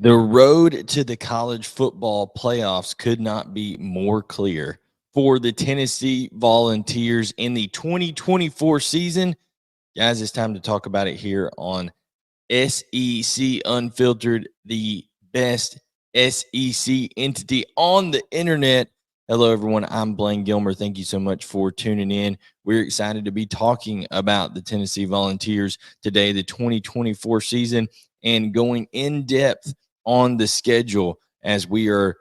The road to the college football playoffs could not be more clear for the Tennessee Volunteers in the 2024 season. Guys, it's time to talk about it here on SEC Unfiltered, the best SEC entity on the internet. Hello, everyone. I'm Blayne Gilmer. Thank you so much for tuning in. We're excited to be talking about the Tennessee Volunteers today, the 2024 season, and going in depth on the schedule as we are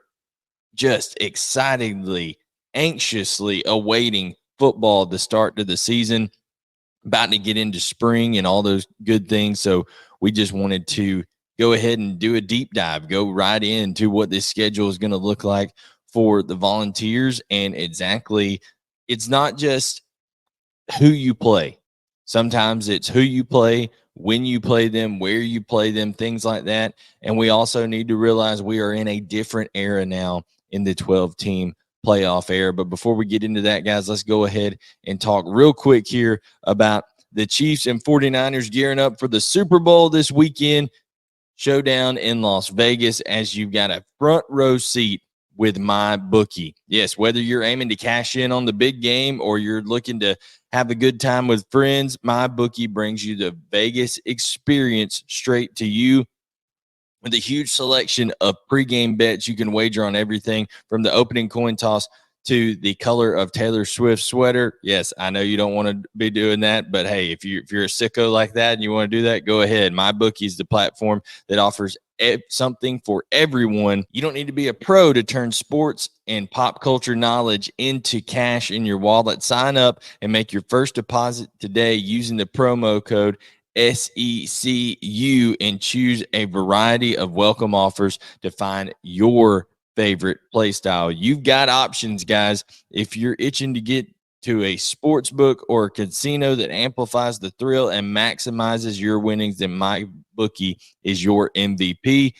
just excitedly, anxiously awaiting football, the start to the season, about to get into spring and all those good things. So we just wanted to go ahead and do a deep dive, go right into what this schedule is going to look like for the Volunteers. And exactly, it's not just who you play. Sometimes it's who you play, when you play them, where you play them, things like that. And we also need to realize we are in a different era now in the 12-team playoff era. But before we get into that, guys, let's go ahead and talk real quick here about the Chiefs and 49ers gearing up for the Super Bowl this weekend. Showdown in Las Vegas, as you've got a front row seat with my bookie. Yes, whether you're aiming to cash in on the big game or you're looking to have a good time with friends, my bookie brings you the Vegas experience straight to you with a huge selection of pregame bets. You can wager on everything from the opening coin toss to the color of Taylor Swift's sweater. Yes, I know you don't want to be doing that, but hey, if you're a sicko like that and you want to do that, go ahead. MyBookie is the platform that offers something for everyone. You don't need to be a pro to turn sports and pop culture knowledge into cash in your wallet. Sign up and make your first deposit today using the promo code SECU and choose a variety of welcome offers to find your favorite play style. You've got options, guys. If you're itching to get to a sports book or a casino that amplifies the thrill and maximizes your winnings, then MyBookie is your MVP.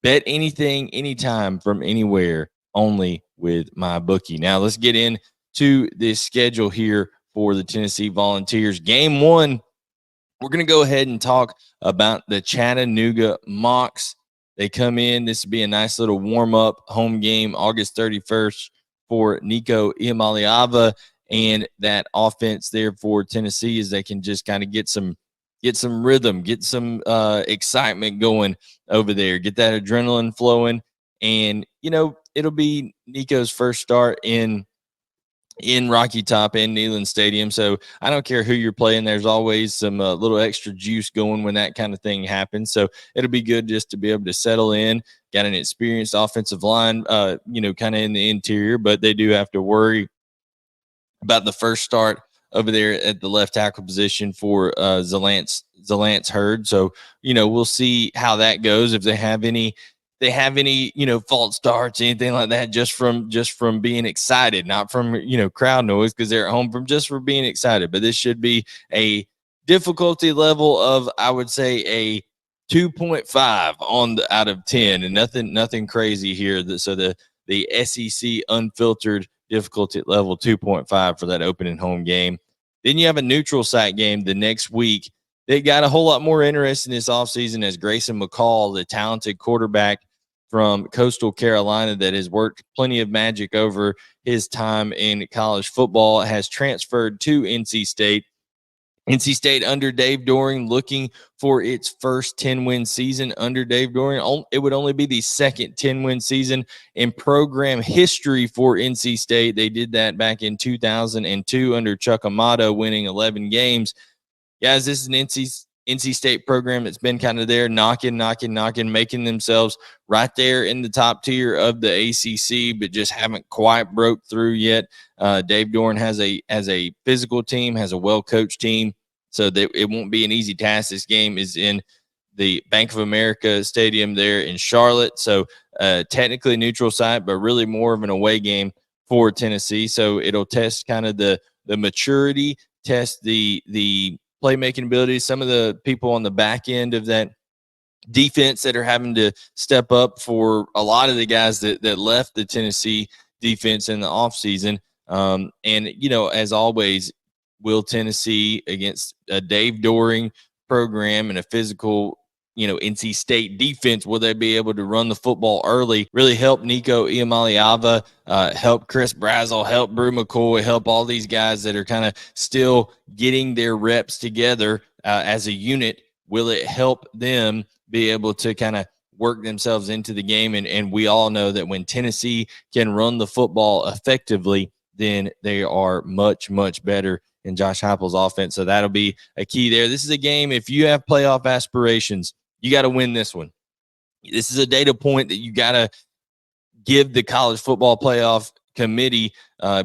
Bet anything, anytime, from anywhere, only with MyBookie. Now let's get into this schedule here for the Tennessee Volunteers. Game one, we're going to go ahead and talk about the Chattanooga Mocs. They come in. This will be a nice little warm-up home game, August 31st, for Nico Iamaleava and that offense there for Tennessee, as they can just kind of get some rhythm, get some excitement going over there, get that adrenaline flowing. And, it'll be Nico's first start in Rocky Top and Neyland Stadium. So I don't care who you're playing. There's always some little extra juice going when that kind of thing happens. So it'll be good just to be able to settle in. Got an experienced offensive line, kind of in the interior, but they do have to worry about the first start over there at the left tackle position for Zalance Hurd. So, we'll see how that goes. If they have any, false starts, anything like that, just from being excited, not from, crowd noise, because they're at home, from being excited. But this should be a difficulty level of, I would say, a 2.5 out of 10, and nothing crazy here. So the SEC Unfiltered difficulty level 2.5 for that opening home game. Then you have a neutral site game the next week. They got a whole lot more interesting this offseason as Grayson McCall, the talented quarterback from Coastal Carolina that has worked plenty of magic over his time in college football, has transferred to NC State. NC State under Dave Doering, looking for its first 10-win season under Dave Doering. It would only be the second 10-win season in program history for NC State. They did that back in 2002 under Chuck Amato, winning 11 games. Guys, this is an NC State program that's been kind of there, knocking, making themselves right there in the top tier of the ACC, but just haven't quite broke through yet. Dave Doeren has a physical team, has a well-coached team, so that it won't be an easy task. This game is in the Bank of America Stadium there in Charlotte, so technically neutral site, but really more of an away game for Tennessee. So it'll test kind of the maturity, test the playmaking ability, some of the people on the back end of that defense that are having to step up for a lot of the guys that left the Tennessee defense in the offseason. And, as always, will Tennessee, against a Dave Doering program and a physical NC State defense. Will they be able to run the football early? Really help Nico Iamaleava, help Chris Brazzell, help Brew McCoy, help all these guys that are kind of still getting their reps together as a unit. Will it help them be able to kind of work themselves into the game? And we all know that when Tennessee can run the football effectively, then they are much, much better in Josh Heupel's offense. So that'll be a key there. This is a game, if you have playoff aspirations, you got to win this one. This is a data point that you got to give the college football playoff committee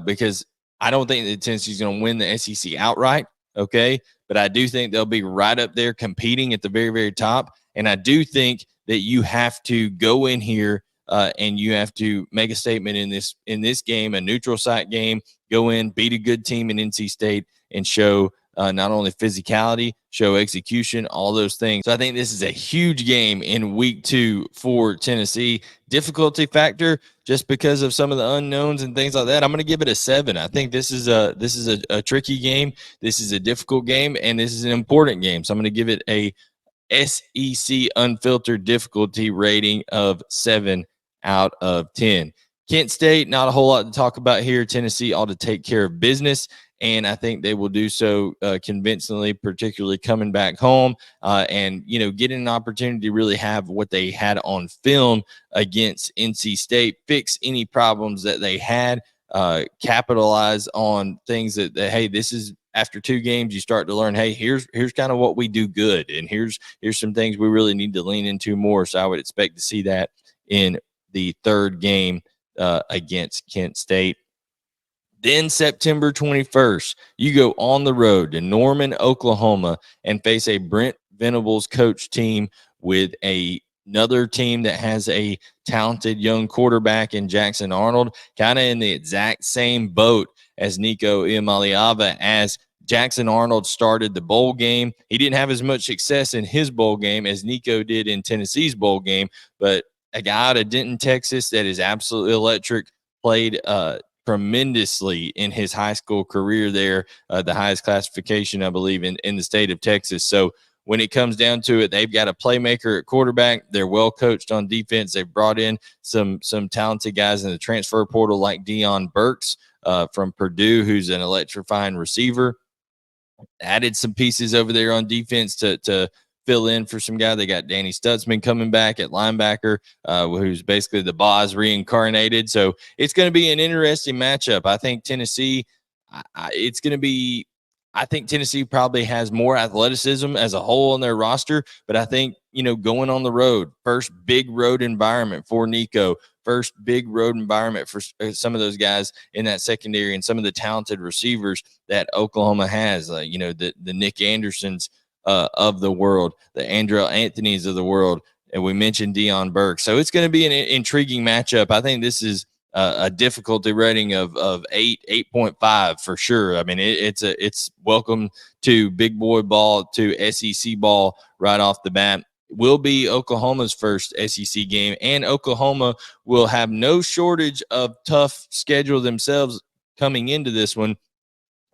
because I don't think that Tennessee's going to win the SEC outright, okay? But I do think they'll be right up there competing at the very, very top. And I do think that you have to go in here and you have to make a statement in this game, a neutral site game, go in, beat a good team in NC State, and show not only physicality, show execution, all those things. So I think this is a huge game in week 2 for Tennessee. Difficulty factor, just because of some of the unknowns and things like that, I'm going to give it a 7. I think this is a tricky game. This is a difficult game, and this is an important game. So I'm going to give it a SEC Unfiltered difficulty rating of 7 out of 10. Kent State, not a whole lot to talk about here. Tennessee ought to take care of business, and I think they will do so convincingly, particularly coming back home and, getting an opportunity to really have what they had on film against NC State, fix any problems that they had, capitalize on things that, hey, this is after 2 games, you start to learn, hey, here's kind of what we do good, and here's some things we really need to lean into more. So I would expect to see that in the 3rd game against Kent State. Then September 21st, you go on the road to Norman, Oklahoma, and face a Brent Venables coach team with another team that has a talented young quarterback in Jackson Arnold, kind of in the exact same boat as Nico Iamaleava. As Jackson Arnold started the bowl game, he didn't have as much success in his bowl game as Nico did in Tennessee's bowl game, but a guy out of Denton, Texas that is absolutely electric, played tremendously in his high school career there, the highest classification, I believe, in the state of Texas. So when it comes down to it, they've got a playmaker at quarterback. They're well coached on defense. They've brought in some talented guys in the transfer portal like Deion Burks from Purdue, who's an electrifying receiver. Added some pieces over there on defense to fill in for some guy. They got Danny Stutzman coming back at linebacker, who's basically the Boz reincarnated. So it's going to be an interesting matchup. I think Tennessee, I think Tennessee probably has more athleticism as a whole on their roster, but I think, going on the road, first big road environment for Nico, first big road environment for some of those guys in that secondary and some of the talented receivers that Oklahoma has, the Nick Andersons of the world, the Andrell Anthonys of the world, and we mentioned Deion Burke. So it's going to be an intriguing matchup. I think this is a difficulty rating of 8.5 for sure. I mean, it's welcome to big boy ball, to SEC ball right off the bat. Will be Oklahoma's first SEC game, and Oklahoma will have no shortage of tough schedule themselves coming into this one,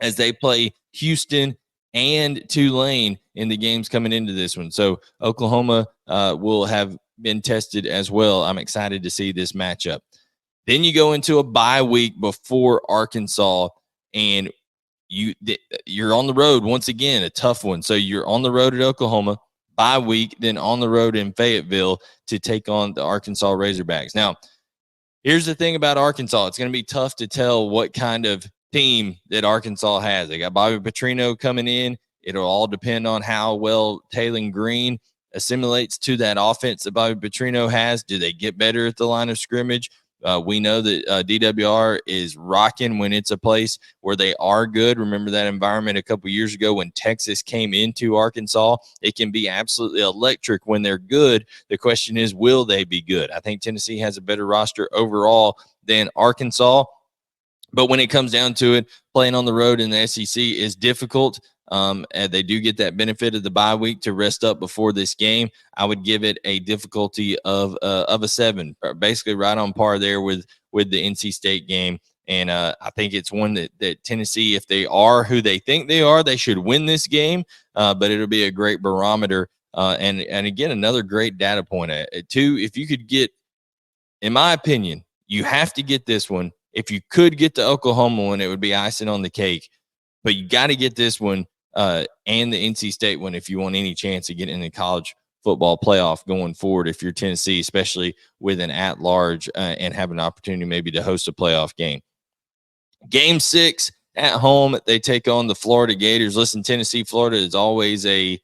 as they play Houston and Tulane in the games coming into this one. So Oklahoma will have been tested as well. I'm excited to see this matchup. Then you go into a bye week before Arkansas, and you're on the road once again, a tough one. So you're on the road at Oklahoma, bye week, then on the road in Fayetteville to take on the Arkansas Razorbacks. Now, here's the thing about Arkansas. It's going to be tough to tell what kind of team that Arkansas has. They got Bobby Petrino coming in. It'll all depend on how well Taylon Green assimilates to that offense that Bobby Petrino has. Do they get better at the line of scrimmage? We know that DWR is rocking when it's a place where they are good. Remember that environment a couple years ago when Texas came into Arkansas? It can be absolutely electric when they're good. The question is, will they be good? I think Tennessee has a better roster overall than Arkansas. But when it comes down to it, playing on the road in the SEC is difficult. And they do get that benefit of the bye week to rest up before this game. I would give it a difficulty of a 7, basically right on par there with the NC State game. And I think it's one that Tennessee, if they are who they think they are, they should win this game. But it'll be a great barometer And again, another great data point. Two, if you could get, in my opinion, you have to get this one. If you could get the Oklahoma one, it would be icing on the cake. But you got to get this one and the NC State one if you want any chance of getting in the college football playoff going forward. If you're Tennessee, especially with an at-large and have an opportunity maybe to host a playoff game. Game 6 at home, they take on the Florida Gators. Listen, Tennessee, Florida is always a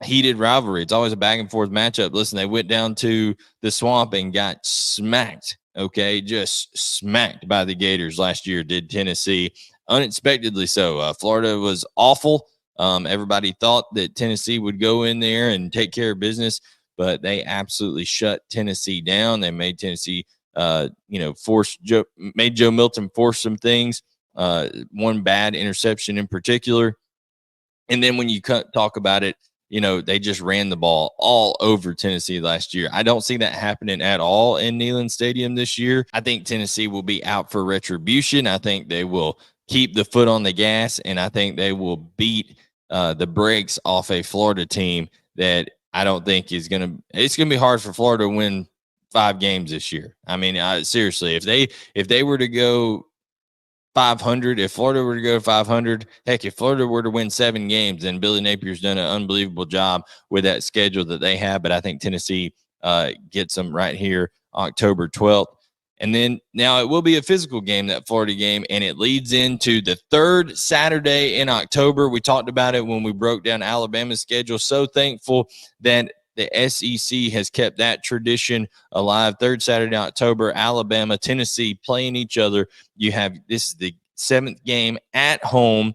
heated rivalry. It's always a back and forth matchup. Listen, they went down to the Swamp and got smacked. Okay, just smacked by the Gators last year. Did Tennessee, unexpectedly so. Florida was awful. Everybody thought that Tennessee would go in there and take care of business, but they absolutely shut Tennessee down. They made Tennessee, made Joe Milton force some things. One bad interception in particular. And then when you talk about it, they just ran the ball all over Tennessee last year. I don't see that happening at all in Neyland Stadium this year. I think Tennessee will be out for retribution. I think they will keep the foot on the gas, and I think they will beat the brakes off a Florida team that I don't think it's going to be hard for Florida to win 5 games this year. I mean, seriously, if they were to go 500, if Florida were to go 500, heck, if Florida were to win 7 games, then Billy Napier's done an unbelievable job with that schedule that they have. But I think Tennessee gets them right here, October 12th. And then now it will be a physical game, that Florida game, and it leads into the 3rd Saturday in October. We talked about it when we broke down Alabama's schedule. So thankful that the SEC has kept that tradition alive. 3rd Saturday in October, Alabama, Tennessee playing each other. This is the 7th game at home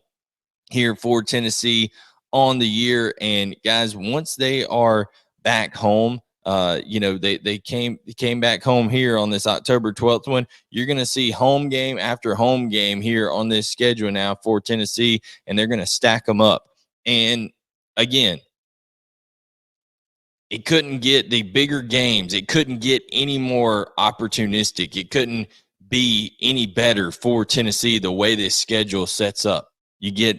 here for Tennessee on the year. And guys, once they are back home, they came back home here on this October 12th one. You're going to see home game after home game here on this schedule now for Tennessee, and they're going to stack them up. And again, it couldn't get the bigger games. It couldn't get any more opportunistic. It couldn't be any better for Tennessee the way this schedule sets up. You get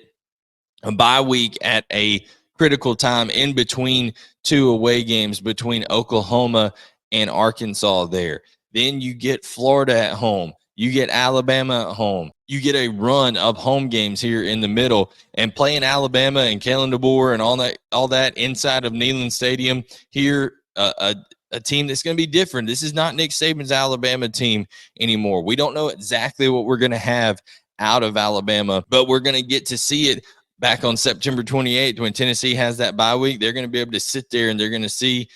a bye week at a critical time in between 2 away games between Oklahoma and Arkansas there. Then you get Florida at home. You get Alabama at home. You get a run of home games here in the middle, and playing Alabama and Kalen DeBoer and all that inside of Neyland Stadium here, a team that's going to be different. This is not Nick Saban's Alabama team anymore. We don't know exactly what we're going to have out of Alabama, but we're going to get to see it back on September 28th when Tennessee has that bye week. They're going to be able to sit there and they're going to see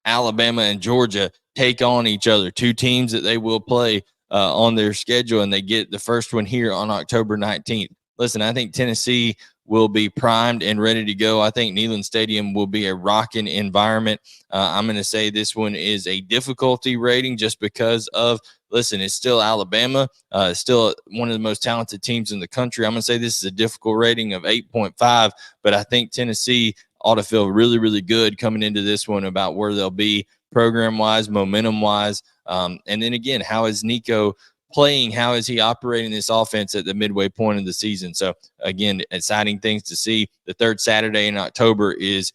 Alabama and Georgia take on each other, 2 teams that they will play on their schedule, and they get the first one here on October 19th. Listen, I think Tennessee will be primed and ready to go. I think Neyland Stadium will be a rocking environment. I'm going to say this one is a difficulty rating just because of, listen, it's still Alabama, still one of the most talented teams in the country. I'm going to say this is a difficult rating of 8.5, but I think Tennessee ought to feel really, really good coming into this one about where they'll be program-wise, momentum-wise. And then again, how is Nico playing? How is he operating this offense at the midway point of the season? So again, exciting things to see. The 3rd Saturday in October is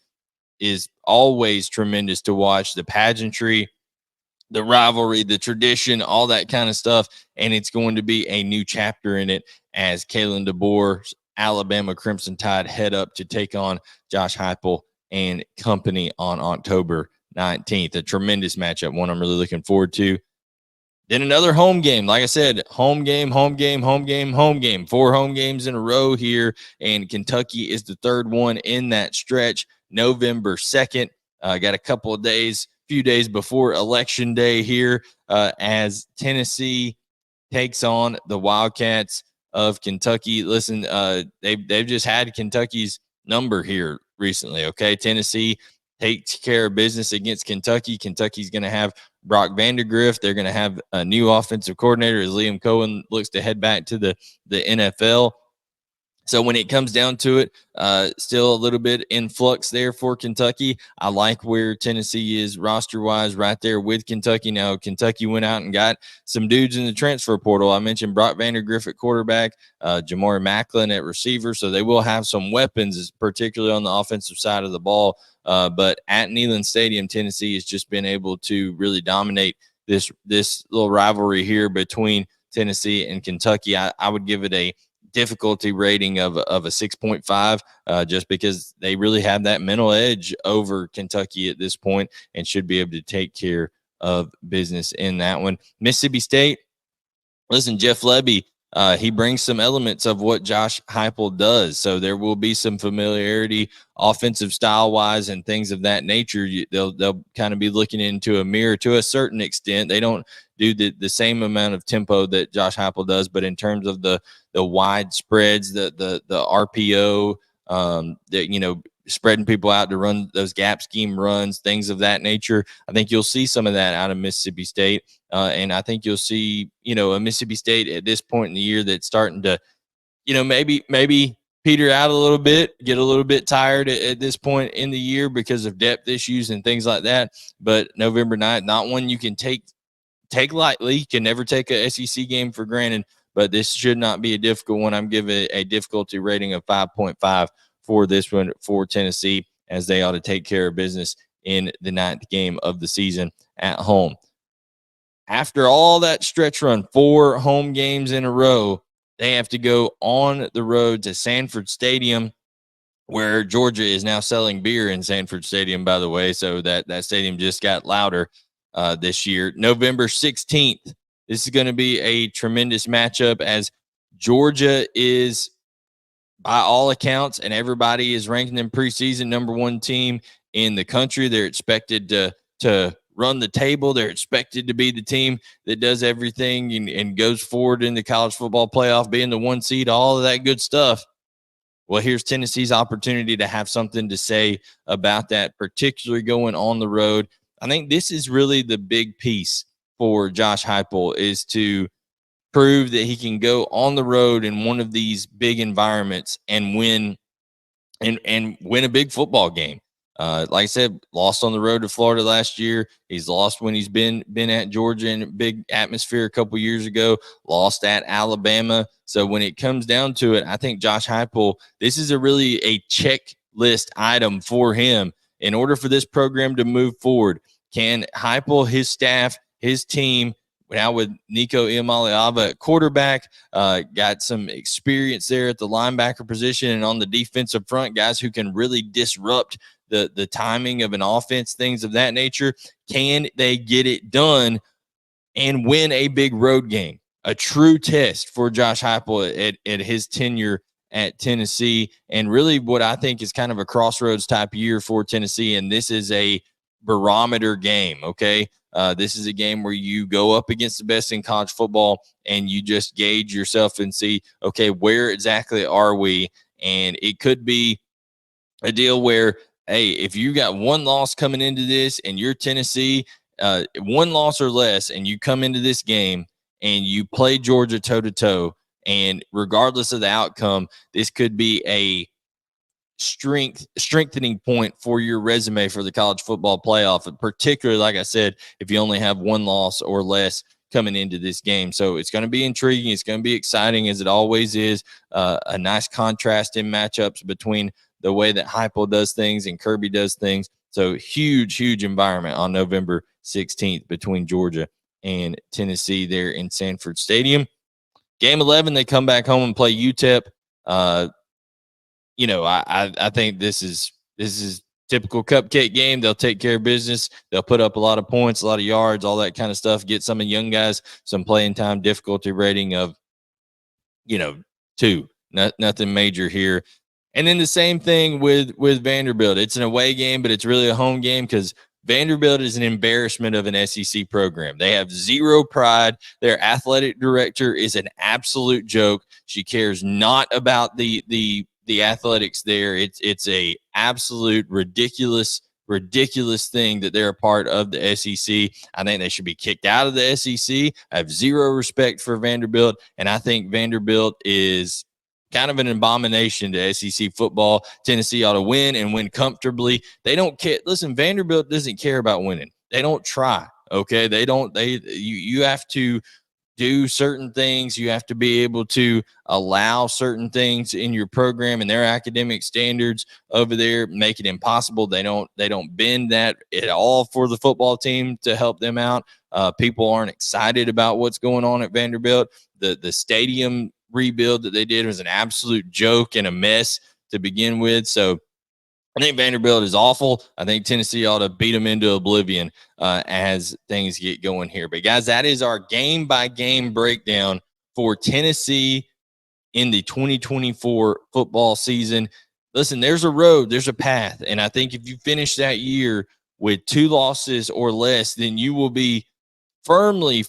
always tremendous to watch. The pageantry, the rivalry, the tradition, all that kind of stuff. And it's going to be a new chapter in it as Kalen DeBoer's Alabama Crimson Tide head up to take on Josh Heupel and company on October 19th. A tremendous matchup, one I'm really looking forward to. Then another home game. Like I said, home game, home game, home game, home game. 4 home games in a row here, and Kentucky is the 3rd one in that stretch. November 2nd. Got a couple of days, few days before Election Day here as Tennessee takes on the Wildcats of Kentucky. Listen, they've just had Kentucky's number here recently, okay? Tennessee takes care of business against Kentucky. Kentucky's going to have Brock Vandagriff. They're going to have a new offensive coordinator as Liam Cohen looks to head back to the NFL. So when it comes down to it, still a little bit in flux there for Kentucky. I like where Tennessee is roster-wise right there with Kentucky. Now, Kentucky went out and got some dudes in the transfer portal. I mentioned Brock Vandergriff at quarterback, Jamari Macklin at receiver. So they will have some weapons, particularly on the offensive side of the ball. But at Neyland Stadium, Tennessee has just been able to really dominate this little rivalry here between Tennessee and Kentucky. I would give it a difficulty rating of a 6.5, just because they really have that mental edge over Kentucky at this point and should be able to take care of business in that one. Mississippi State, listen, Jeff Lebby, he brings some elements of what Josh Heupel does. So there will be some familiarity offensive style wise and things of that nature. They'll kind of be looking into a mirror to a certain extent. They don't do the same amount of tempo that Josh Heupel does, but in terms of the wide spreads, the RPO, that, spreading people out to run those gap scheme runs, things of that nature. I think you'll see some of that out of Mississippi State. And I think you'll see, a Mississippi State at this point in the year that's starting to, maybe peter out a little bit, get a little bit tired at this point in the year because of depth issues and things like that. But November 9th, not one you can take lightly. You can never take a SEC game for granted, but this should not be a difficult one. I'm giving a difficulty rating of 5.5 for this one for Tennessee, as they ought to take care of business in the 9th game of the season at home. After all that stretch run, 4 home games in a row, they have to go on the road to Sanford Stadium, where Georgia is now selling beer in Sanford Stadium, by the way. So that stadium just got louder this year. November 16th, this is going to be a tremendous matchup, as Georgia is, by all accounts, and everybody is ranking them preseason #1 team in the country. They're expected to run the table. They're expected to be the team that does everything and goes forward in the college football playoff, being the 1 seed, all of that good stuff. Well, here's Tennessee's opportunity to have something to say about that, particularly going on the road. I think this is really the big piece for Josh Heupel, is to prove that he can go on the road in one of these big environments and win win a big football game. Like I said, lost on the road to Florida last year. He's lost when he's been at Georgia in a big atmosphere a couple years ago. Lost at Alabama. So when it comes down to it, I think Josh Heupel, this is really a checklist item for him in order for this program to move forward. Can Heupel, his staff, his team, now with Nico Iamaleava at quarterback, got some experience there at the linebacker position and on the defensive front, guys who can really disrupt the timing of an offense, things of that nature. Can they get it done and win a big road game? A true test for Josh Heupel at his tenure at Tennessee, and really what I think is kind of a crossroads type year for Tennessee. And this is a barometer game, okay? This is a game where you go up against the best in college football and you just gauge yourself and see, okay, where exactly are we? And it could be a deal where, hey, if you got 1 loss coming into this and you're Tennessee, 1 loss or less, and you come into this game and you play Georgia toe-to-toe, and regardless of the outcome, this could be a strengthening point for your resume for the college football playoff, and particularly, like I said, if you only have 1 loss or less coming into this game. So it's going to be intriguing. It's going to be exciting, as it always is. A nice contrast in matchups between the way that Heupel does things and Kirby does things. So huge environment on November 16th between Georgia and Tennessee there in Sanford Stadium. Game 11, they come back home and play UTEP. I think this is typical cupcake game. They'll take care of business. They'll put up a lot of points, a lot of yards, all that kind of stuff. Get some of the young guys some playing time. Difficulty rating of 2. Nothing major here. And then the same thing with Vanderbilt. It's an away game, but it's really a home game because Vanderbilt is an embarrassment of an SEC program. They have zero pride. Their athletic director is an absolute joke. She cares not about the athletics there. It's a absolute ridiculous thing that they're a part of the SEC. I think they should be kicked out of the SEC. I have zero respect for Vanderbilt, and I think Vanderbilt is kind of an abomination to SEC football. Tennessee ought to win and win comfortably. They don't care. Listen, Vanderbilt doesn't care about winning. They don't try. Okay. You have to do certain things. You have to be able to allow certain things in your program and their academic standards over there make it impossible. They don't bend that at all for the football team to help them out. People aren't excited about what's going on at Vanderbilt. The stadium rebuild that they did was an absolute joke and a mess to begin with. So I think Vanderbilt is awful. I think Tennessee ought to beat them into oblivion as things get going here. But, guys, that is our game-by-game breakdown for Tennessee in the 2024 football season. Listen, there's a road, there's a path. And I think if you finish that year with 2 losses or less, then you will be firmly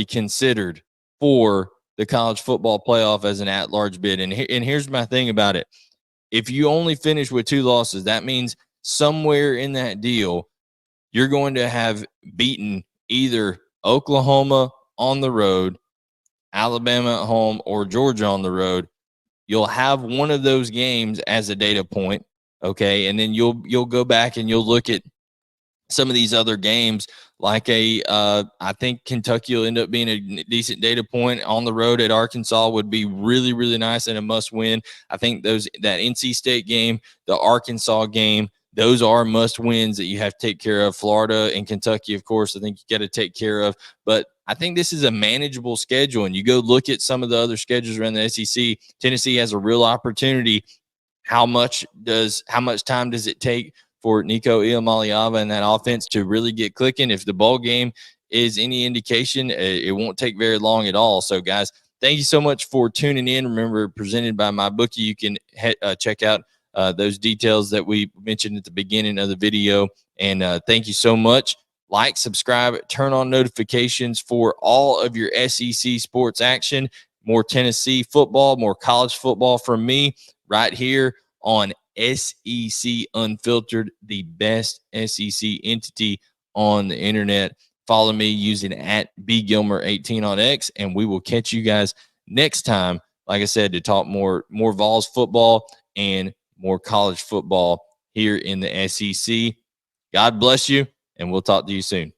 considered for the college football playoff as an at-large bid. And here's my thing about it. If you only finish with 2 losses, that means somewhere in that deal, you're going to have beaten either Oklahoma on the road, Alabama at home, or Georgia on the road. You'll have one of those games as a data point, okay? And then you'll go back and you'll look at some of these other games, like I think Kentucky will end up being a decent data point. On the road at Arkansas would be really, really nice and a must win. I think that NC State game, the Arkansas game, those are must wins that you have to take care of. Florida and Kentucky, of course, I think you got to take care of. But I think this is a manageable schedule. And you go look at some of the other schedules around the SEC. Tennessee has a real opportunity. How much time does it take for Nico Iamaleava and that offense to really get clicking? If the bowl game is any indication, it won't take very long at all. So, guys, thank you so much for tuning in. Remember, presented by MyBookie, you can check out those details that we mentioned at the beginning of the video. And thank you so much. Like, subscribe, turn on notifications for all of your SEC sports action. More Tennessee football, more college football from me right here on SEC Unfiltered, the best SEC entity on the internet. Follow me using @BGilmer18 on X, and we will catch you guys next time, like I said, to talk more Vols football and more college football here in the SEC. God bless you, and we'll talk to you soon.